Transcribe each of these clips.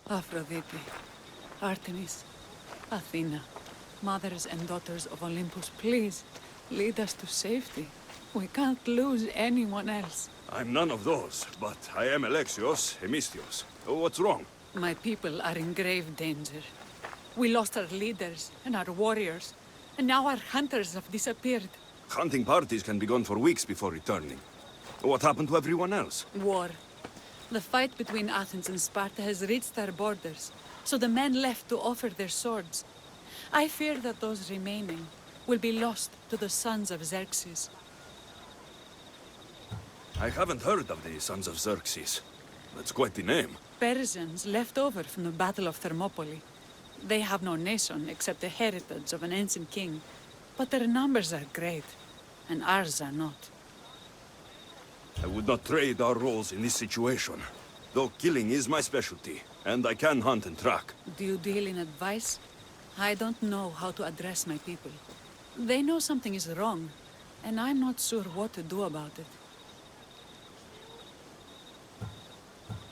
Aphrodite, Artemis, Athena, mothers and daughters of Olympus, please, lead us to safety. We can't lose anyone else. I'm none of those, but I am Alexios, Hemistios. What's wrong? My people are in grave danger. We lost our leaders and our warriors, and now our hunters have disappeared. Hunting parties can be gone for weeks before returning. What happened to everyone else? War. The fight between Athens and Sparta has reached our borders, so the men left to offer their swords. I fear that those remaining will be lost to the sons of Xerxes. I haven't heard of the Sons of Xerxes. That's quite the name. Persians left over from the Battle of Thermopylae. They have no nation except the heritage of an ancient king, but their numbers are great, and ours are not. I would not trade our roles in this situation, though killing is my specialty, and I can hunt and track. Do you deal in advice? I don't know how to address my people. They know something is wrong, and I'm not sure what to do about it.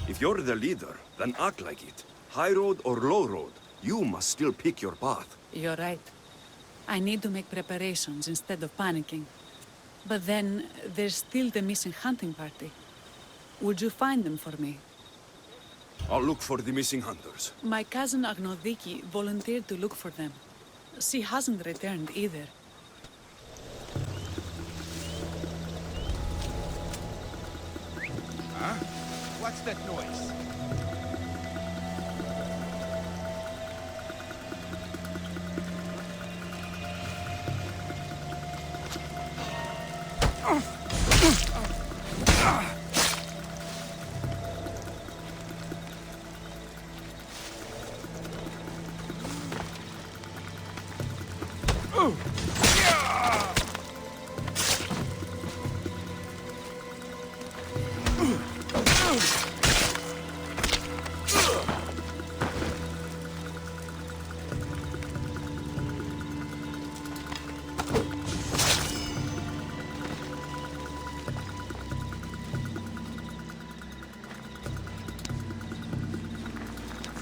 If you're the leader, then act like it. High road or low road, you must still pick your path. You're right. I need to make preparations instead of panicking. But then, there's still the missing hunting party. Would you find them for me? I'll look for the missing hunters. My cousin Agnodiki volunteered to look for them. She hasn't returned either. Huh? What's that noise?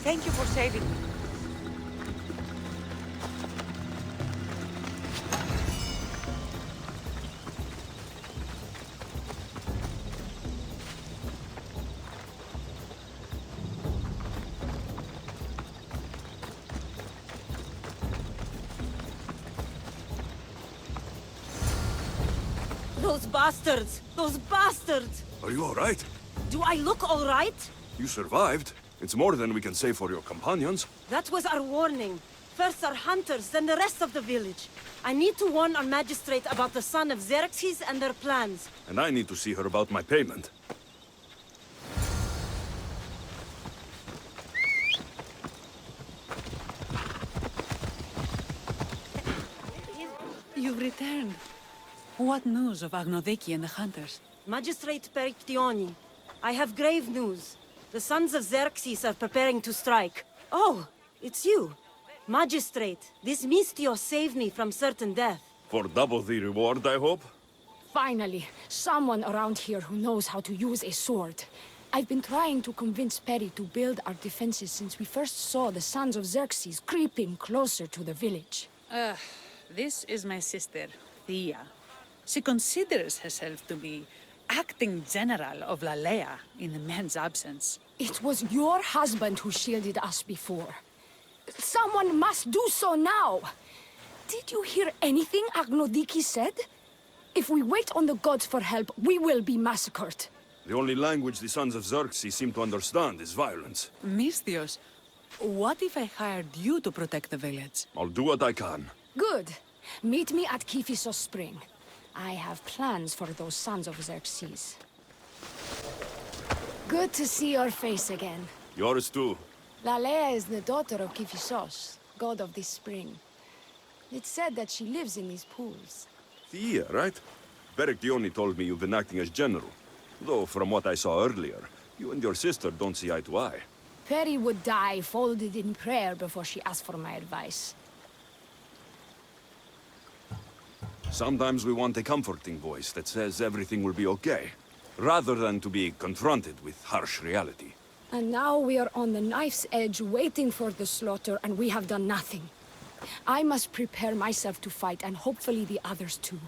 Thank you for saving me. Those bastards! Those bastards! Are you all right? Do I look all right? You survived. It's more than we can say for your companions. That was our warning. First our hunters, then the rest of the village. I need to warn our magistrate about the son of Xerxes and their plans. And I need to see her about my payment. You've returned. What news of Agnodiki and the hunters? Magistrate Perictioni, I have grave news. The sons of Xerxes are preparing to strike. Oh, it's you. Magistrate, this Mistio saved me from certain death. For double the reward, I hope? Finally, someone around here who knows how to use a sword. I've been trying to convince Peri to build our defenses since we first saw the sons of Xerxes creeping closer to the village. This is my sister, Thea. She considers herself to be acting general of Lalea in the man's absence. It was your husband who shielded us before. Someone must do so now! Did you hear anything Agnodiki said? If we wait on the gods for help, we will be massacred. The only language the sons of Xerxes seem to understand is violence. Misthios, what if I hired you to protect the village? I'll do what I can. Good. Meet me at Kiphisos Spring. I have plans for those sons of Xerxes. Good to see your face again. Yours too. Lalea is the daughter of Kiphisos, god of this spring. It's said that she lives in these pools. Thea, right? Perictioni told me you've been acting as general. Though, from what I saw earlier, you and your sister don't see eye to eye. Peri would die folded in prayer before she asked for my advice. Sometimes we want a comforting voice that says everything will be okay, rather than to be confronted with harsh reality. And now we are on the knife's edge, waiting for the slaughter, and we have done nothing. I must prepare myself to fight, and hopefully the others too.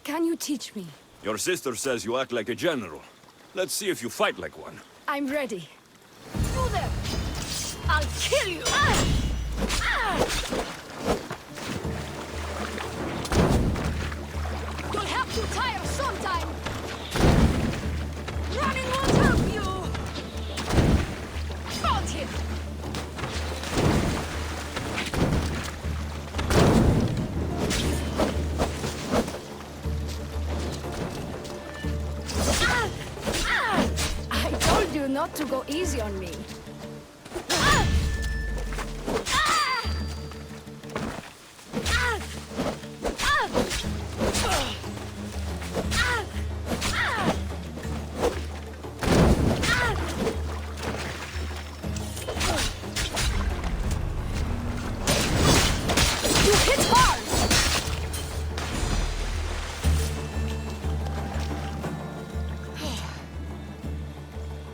Can you teach me? Your sister says you act like a general. Let's see if you fight like one. I'm ready. You there! I'll kill you! You'll have to tire sometime! Running won't help you! Found him! I told you not to go easy on me. You hit hard!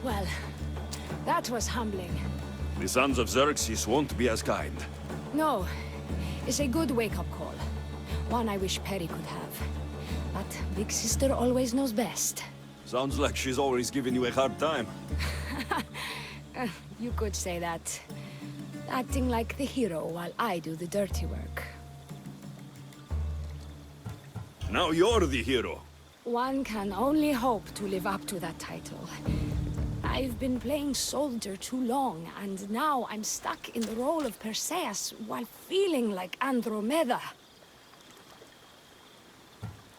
Well, that was humbling. The sons of Xerxes won't be as kind. No, it's a good wake-up call. One I wish Perry could have. But Big Sister always knows best. Sounds like she's always giving you a hard time. You could say that. Acting like the hero while I do the dirty work. Now you're the hero. One can only hope to live up to that title. I've been playing soldier too long, and now I'm stuck in the role of Perseus while feeling like Andromeda.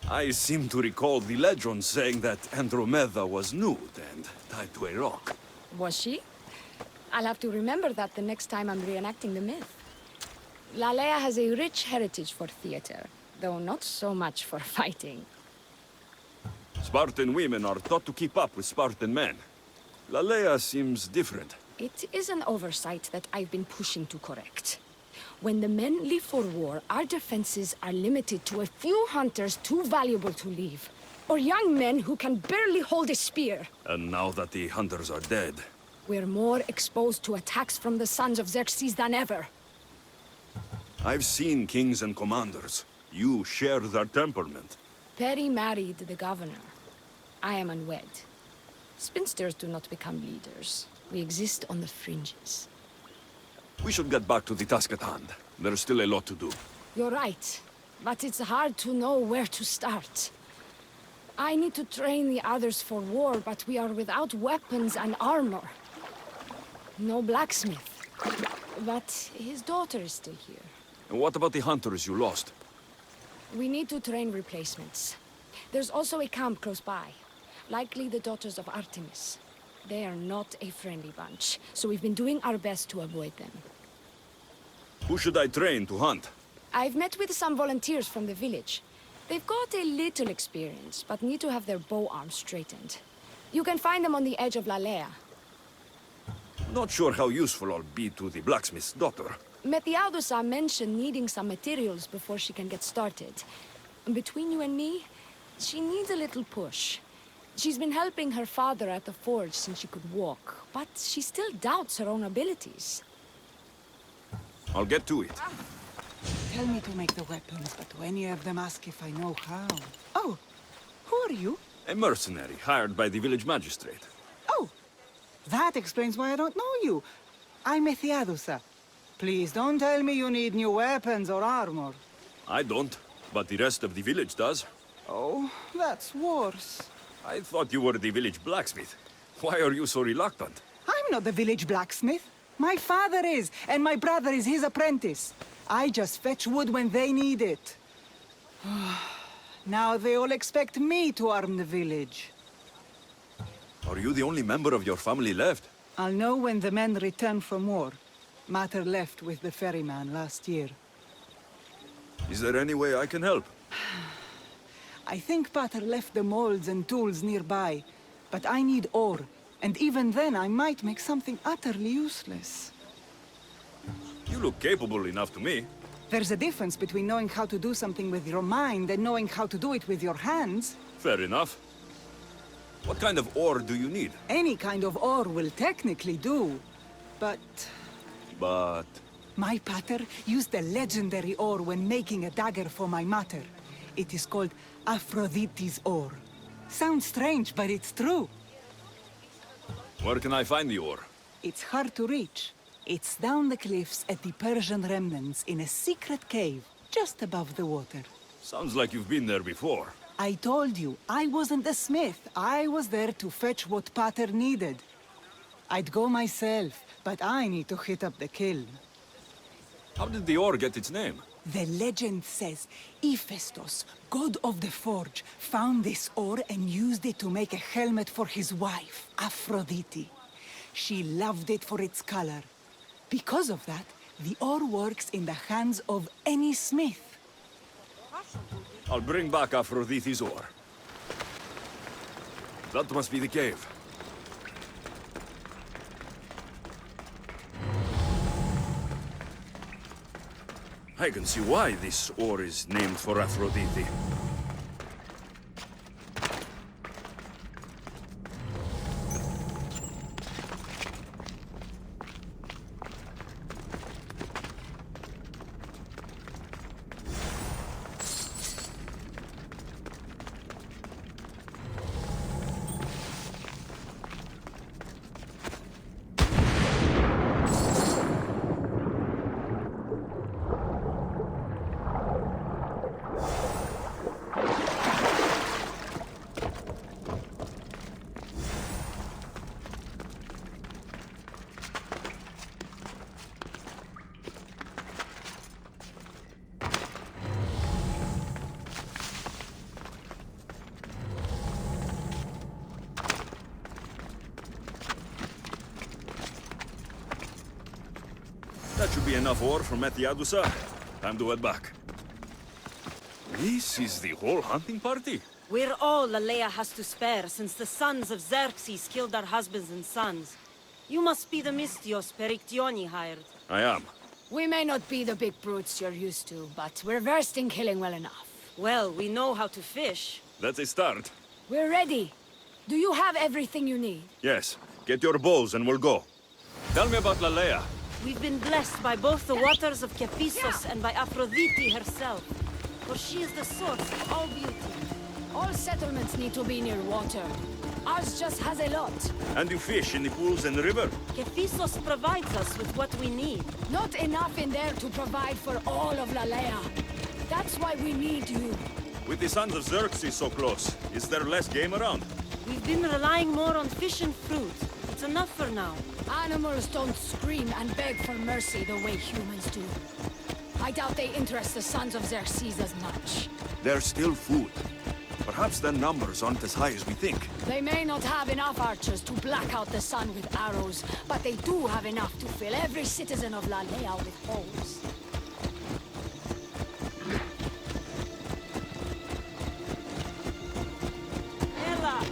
I seem to recall the legend saying that Andromeda was nude and tied to a rock. Was she? I'll have to remember that the next time I'm reenacting the myth. Lalea has a rich heritage for theater, though not so much for fighting. Spartan women are taught to keep up with Spartan men. Lalea seems different. It is an oversight that I've been pushing to correct. When the men leave for war, our defenses are limited to a few hunters too valuable to leave, or young men who can barely hold a spear. And now that the hunters are dead, We're more exposed to attacks from the sons of Xerxes than ever. I've seen kings and commanders. You share their temperament. Perry married the governor. I am unwed. Spinsters do not become leaders. We exist on the fringes. We should get back to the task at hand. There's still a lot to do. You're right, but it's hard to know where to start. I need to train the others for war, but we are without weapons and armor. No blacksmith. But his daughter is still here. And what about the hunters you lost? We need to train replacements. There's also a camp close by. Likely the daughters of Artemis. They are not a friendly bunch, so we've been doing our best to avoid them. Who should I train to hunt? I've met with some volunteers from the village. They've got a little experience, but need to have their bow arms straightened. You can find them on the edge of Lalea. Not sure how useful I'll be to the blacksmith's daughter. Methiadusa mentioned needing some materials before she can get started. Between you and me, she needs a little push. She's been helping her father at the forge since she could walk, but she still doubts her own abilities. I'll get to it. Tell me to make the weapons, but when any of them ask if I know how... Oh, who are you? A mercenary hired by the village magistrate. Oh, that explains why I don't know you. I'm Methiadusa. Please don't tell me you need new weapons or armor. I don't, but the rest of the village does. Oh, that's worse. I thought you were the village blacksmith. Why are you so reluctant? I'm not the village blacksmith. My father is, and my brother is his apprentice. I just fetch wood when they need it. Now they all expect me to arm the village. Are you the only member of your family left? I'll know when the men return from war. Mater left with the ferryman last year. Is there any way I can help? I think Pater left the molds and tools nearby, but I need ore, and even then I might make something utterly useless. You look capable enough to me. There's a difference between knowing how to do something with your mind and knowing how to do it with your hands. Fair enough. What kind of ore do you need? Any kind of ore will technically do, but But... my pater used the legendary ore when making a dagger for my mater. It is called Aphrodite's ore. Sounds strange, but it's true. where can I find the ore? It's hard to reach. It's down the cliffs at the Persian remnants in a secret cave, just above the water. Sounds like you've been there before. I told you, I wasn't the smith. I was there to fetch what pater needed. I'd go myself, but I need to hit up the kiln. How did the ore get its name? The legend says Hephaestus, god of the forge, found this ore and used it to make a helmet for his wife, Aphrodite. She loved it for its color. Because of that, the ore works in the hands of any smith. I'll bring back Aphrodite's ore. That must be the cave. I can see why this ore is named for Aphrodite. That should be enough ore from Methiadusa. Time to head back. This is the whole hunting party? We're all Lalea has to spare since the sons of Xerxes killed our husbands and sons. You must be the Mystios Perictioni hired. I am. We may not be the big brutes you're used to, but we're versed in killing well enough. Well, we know how to fish. That's a start. We're ready. Do you have everything you need? Yes. Get your bows and we'll go. Tell me about Lalea. We've been blessed by both the waters of Kephissos and by Aphrodite herself. For she is the source of all beauty. All settlements need to be near water. Ours just has a lot. And you fish in the pools and the river? Kephissos provides us with what we need. Not enough in there to provide for all of Lalea. That's why we need you. With the sons of Xerxes so close, is there less game around? We've been relying more on fish and fruit. It's enough for now. Animals don't scream and beg for mercy the way humans do. I doubt they interest the sons of Xerxes as much. There's still food. Perhaps their numbers aren't as high as we think. They may not have enough archers to black out the sun with arrows, but they do have enough to fill every citizen of Lalea with holes. Ella!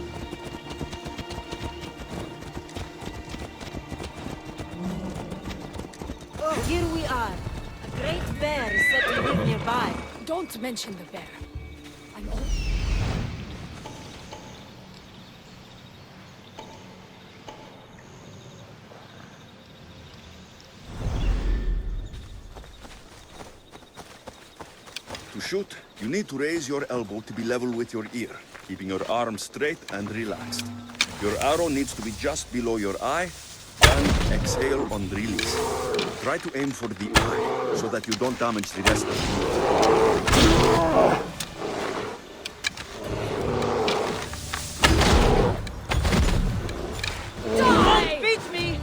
Oh, here we are. A great bear is said to live nearby. Don't mention the bear. I'm old. To shoot, you need to raise your elbow to be level with your ear, keeping your arm straight and relaxed. Your arrow needs to be just below your eye, and exhale on release. Try to aim for the eye, so that you don't damage the rest of the Don't beat me!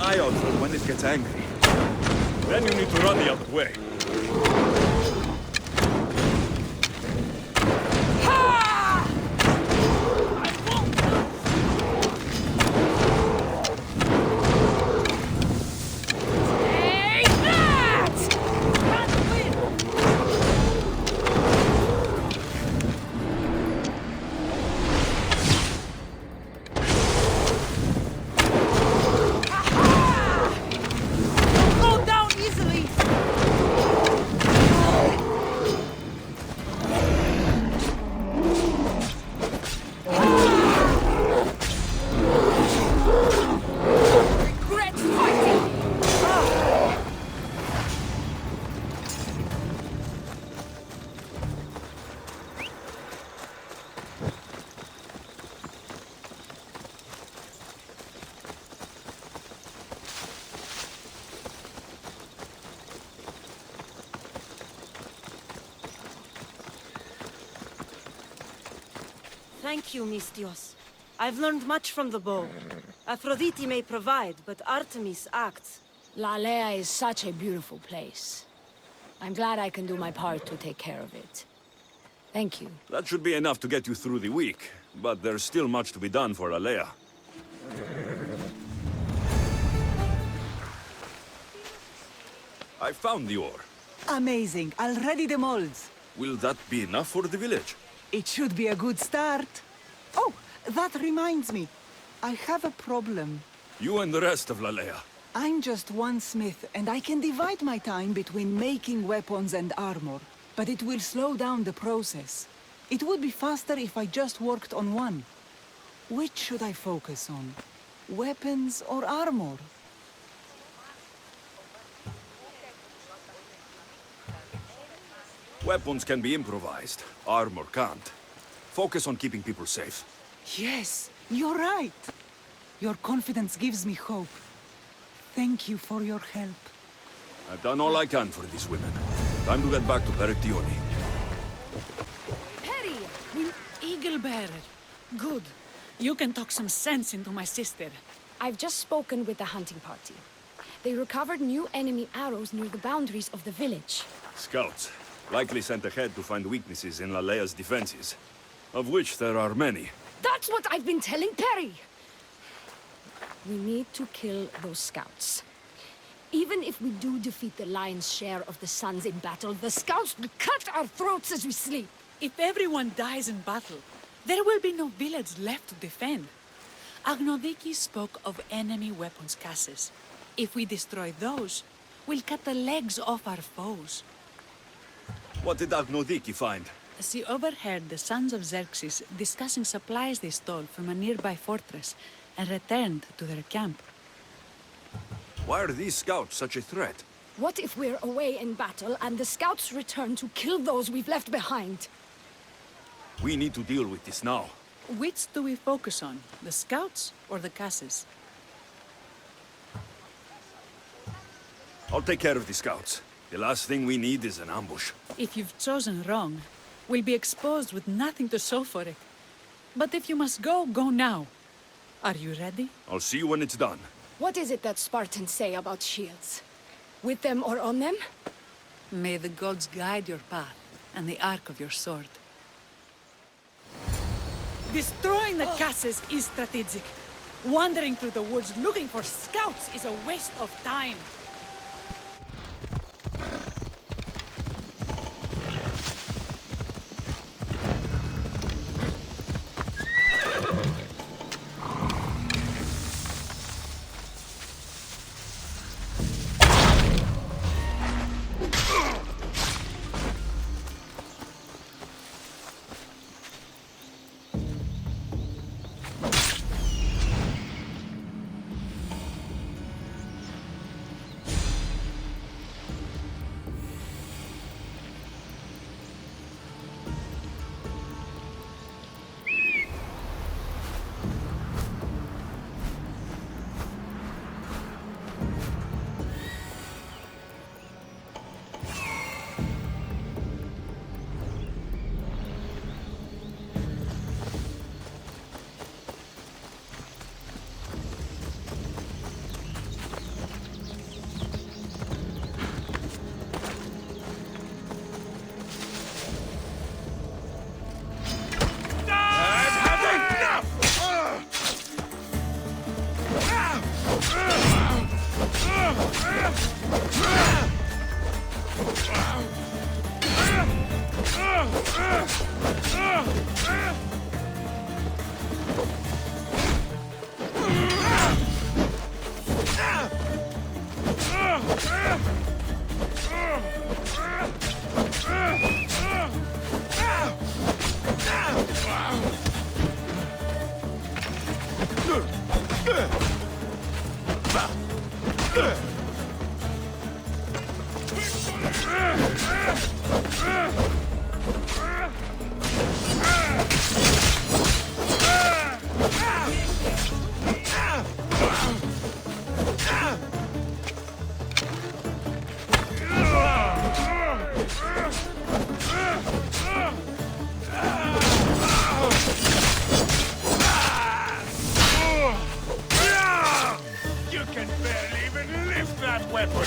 eye out for when it gets angry. Then you need to run the other way. Go down easily! Regret fighting! Thank you, Mistios. I've learned much from the bow. Aphrodite may provide, but Artemis acts. Lalea is such a beautiful place. I'm glad I can do my part to take care of it. Thank you. That should be enough to get you through the week, but there's still much to be done for Alea. I found the ore. Amazing. I'll ready the molds. Will that be enough for the village? It should be a good start. Oh, that reminds me. I have a problem. You and the rest of Lalea. I'm just one smith, and I can divide my time between making weapons and armor. But it will slow down the process. It would be faster if I just worked on one. Which should I focus on? Weapons or armor? Weapons can be improvised. Armor can't. Focus on keeping people safe. Yes, you're right. Your confidence gives me hope. Thank you for your help. I've done all I can for these women. Time to get back to Perictione. Perry! Eagle bearer. Good. You can talk some sense into my sister. I've just spoken with the hunting party. They recovered new enemy arrows near the boundaries of the village. Scouts. Likely sent ahead to find weaknesses in Lalea's defenses. Of which there are many. That's what I've been telling Perry! We need to kill those scouts. Even if we do defeat the lion's share of the Suns in battle, the scouts will cut our throats as we sleep. If everyone dies in battle, there will be no village left to defend. Agnodiki spoke of enemy weapons cases. If we destroy those, we'll cut the legs off our foes. What did Agnodiki find? She overheard the sons of Xerxes discussing supplies they stole from a nearby fortress and returned to their camp. Why are these scouts such a threat? What if we're away in battle and the scouts return to kill those we've left behind? We need to deal with this now. Which do we focus on, the scouts or the casses? I'll take care of the scouts. The last thing we need is an ambush. If you've chosen wrong, we'll be exposed with nothing to show for it. But if you must go, go now. Are you ready? I'll see you when it's done. What is it that Spartans say about shields? With them or on them? May the gods guide your path and the arc of your sword. Destroying the casses is strategic. Wandering through the woods looking for scouts is a waste of time. You can barely even lift that weapon!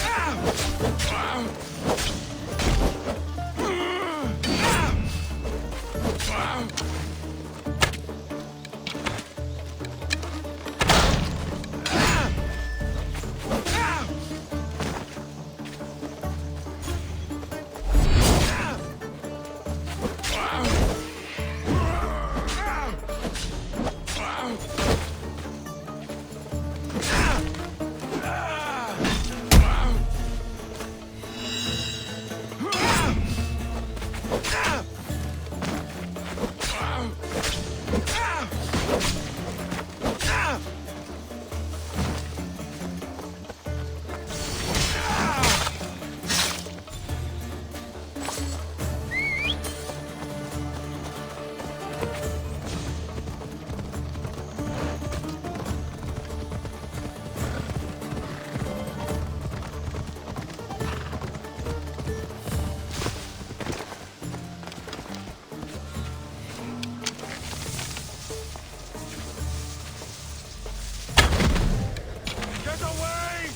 Get away!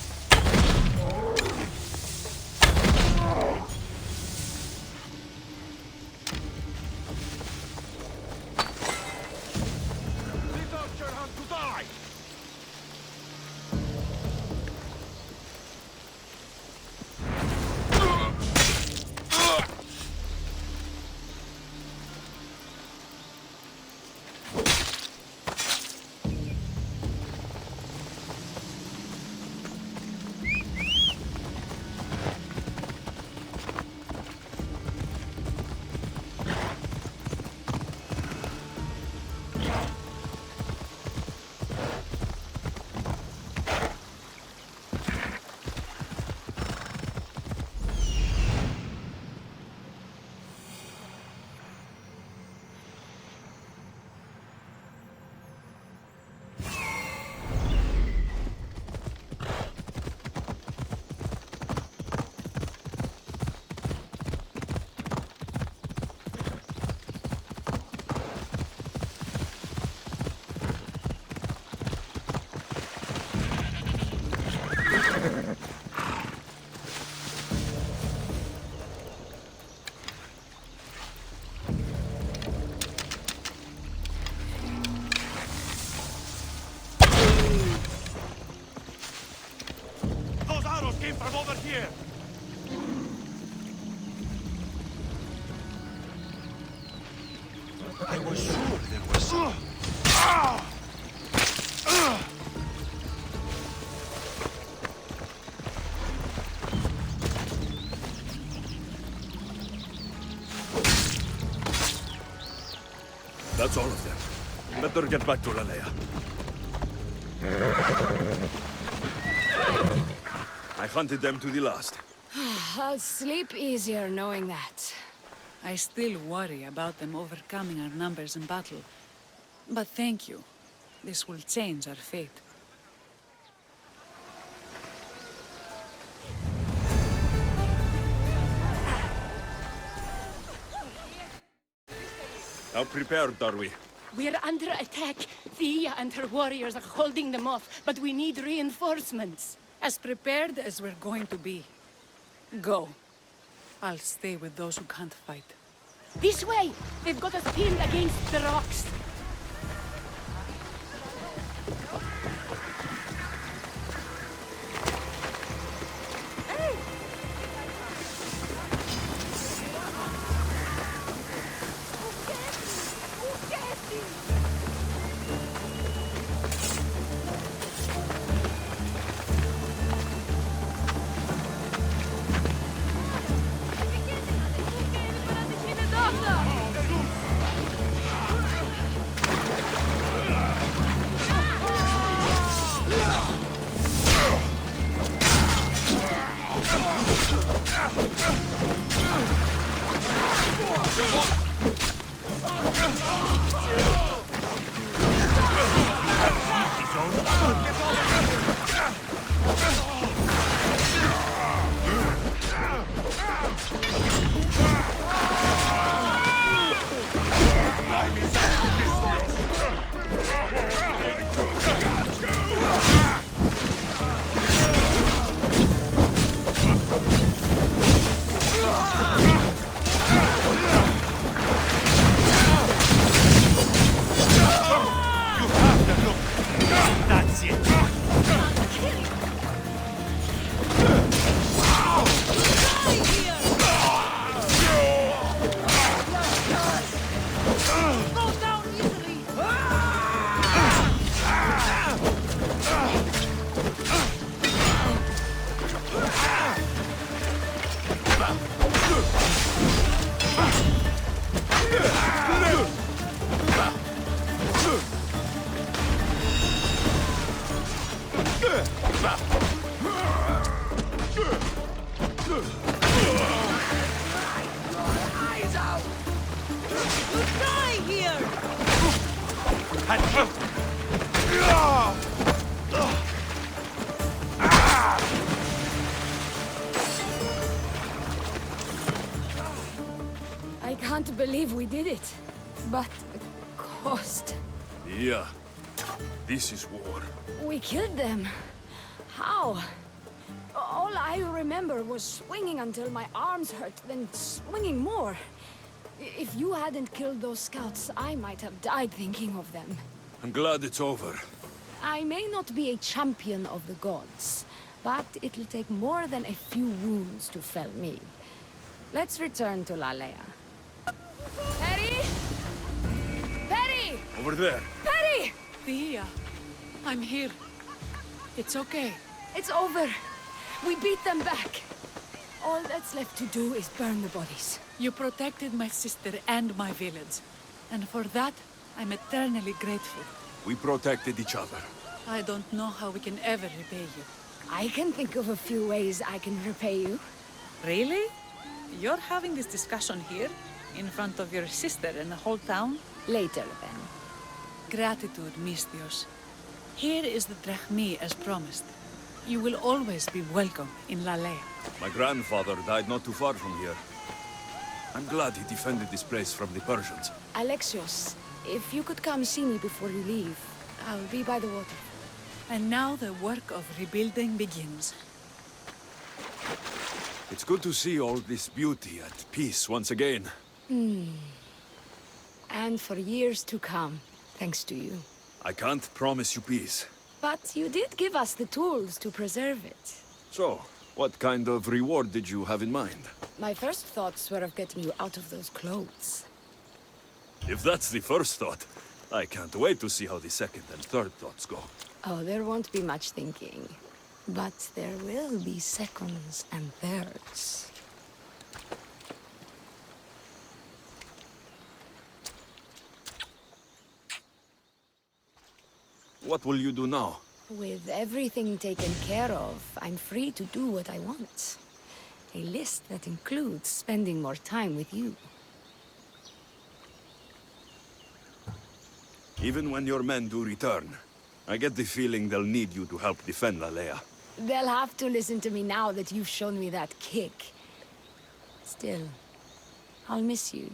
Leave your hand to die! Those arrows came from over here! I was sure there was some. That's all of them. Better get back to Lalea. I hunted them to the last. I'll sleep easier knowing that. I still worry about them overcoming our numbers in battle. But thank you. This will change our fate. How prepared are we? We're under attack. Thea and her warriors are holding them off, but we need reinforcements. As prepared as we're going to be. Go. I'll stay with those who can't fight. This way! They've got us pinned against the rocks. You die here! I can't believe we did it. But the cost. Yeah. This is war. We killed them. How? All I remember was swinging until my arms hurt, then swinging more. If you hadn't killed those scouts, I might have died thinking of them. I'm glad it's over. I may not be a champion of the gods, but it'll take more than a few wounds to fell me. Let's return to Lalea. Perry? Perry! Over there. Perry! Thea, I'm here. It's okay. It's over. We beat them back. All that's left to do is burn the bodies. You protected my sister and my village. And for that, I'm eternally grateful. We protected each other. I don't know how we can ever repay you. I can think of a few ways I can repay you. Really? You're having this discussion here? In front of your sister and the whole town? Later, then. Gratitude, Misthios. Here is the drachmi as promised. You will always be welcome in Lalea. My grandfather died not too far from here. I'm glad he defended this place from the Persians. Alexios, if you could come see me before you leave, I'll be by the water. And now the work of rebuilding begins. It's good to see all this beauty at peace once again. And for years to come, thanks to you. I can't promise you peace. But you did give us the tools to preserve it. So, what kind of reward did you have in mind? My first thoughts were of getting you out of those clothes. If that's the first thought, I can't wait to see how the second and third thoughts go. Oh, there won't be much thinking. But there will be seconds and thirds. What will you do now? With everything taken care of, I'm free to do what I want. A list that includes spending more time with you. Even when your men do return, I get the feeling they'll need you to help defend Alea. They'll have to listen to me now that you've shown me that kick. Still, I'll miss you.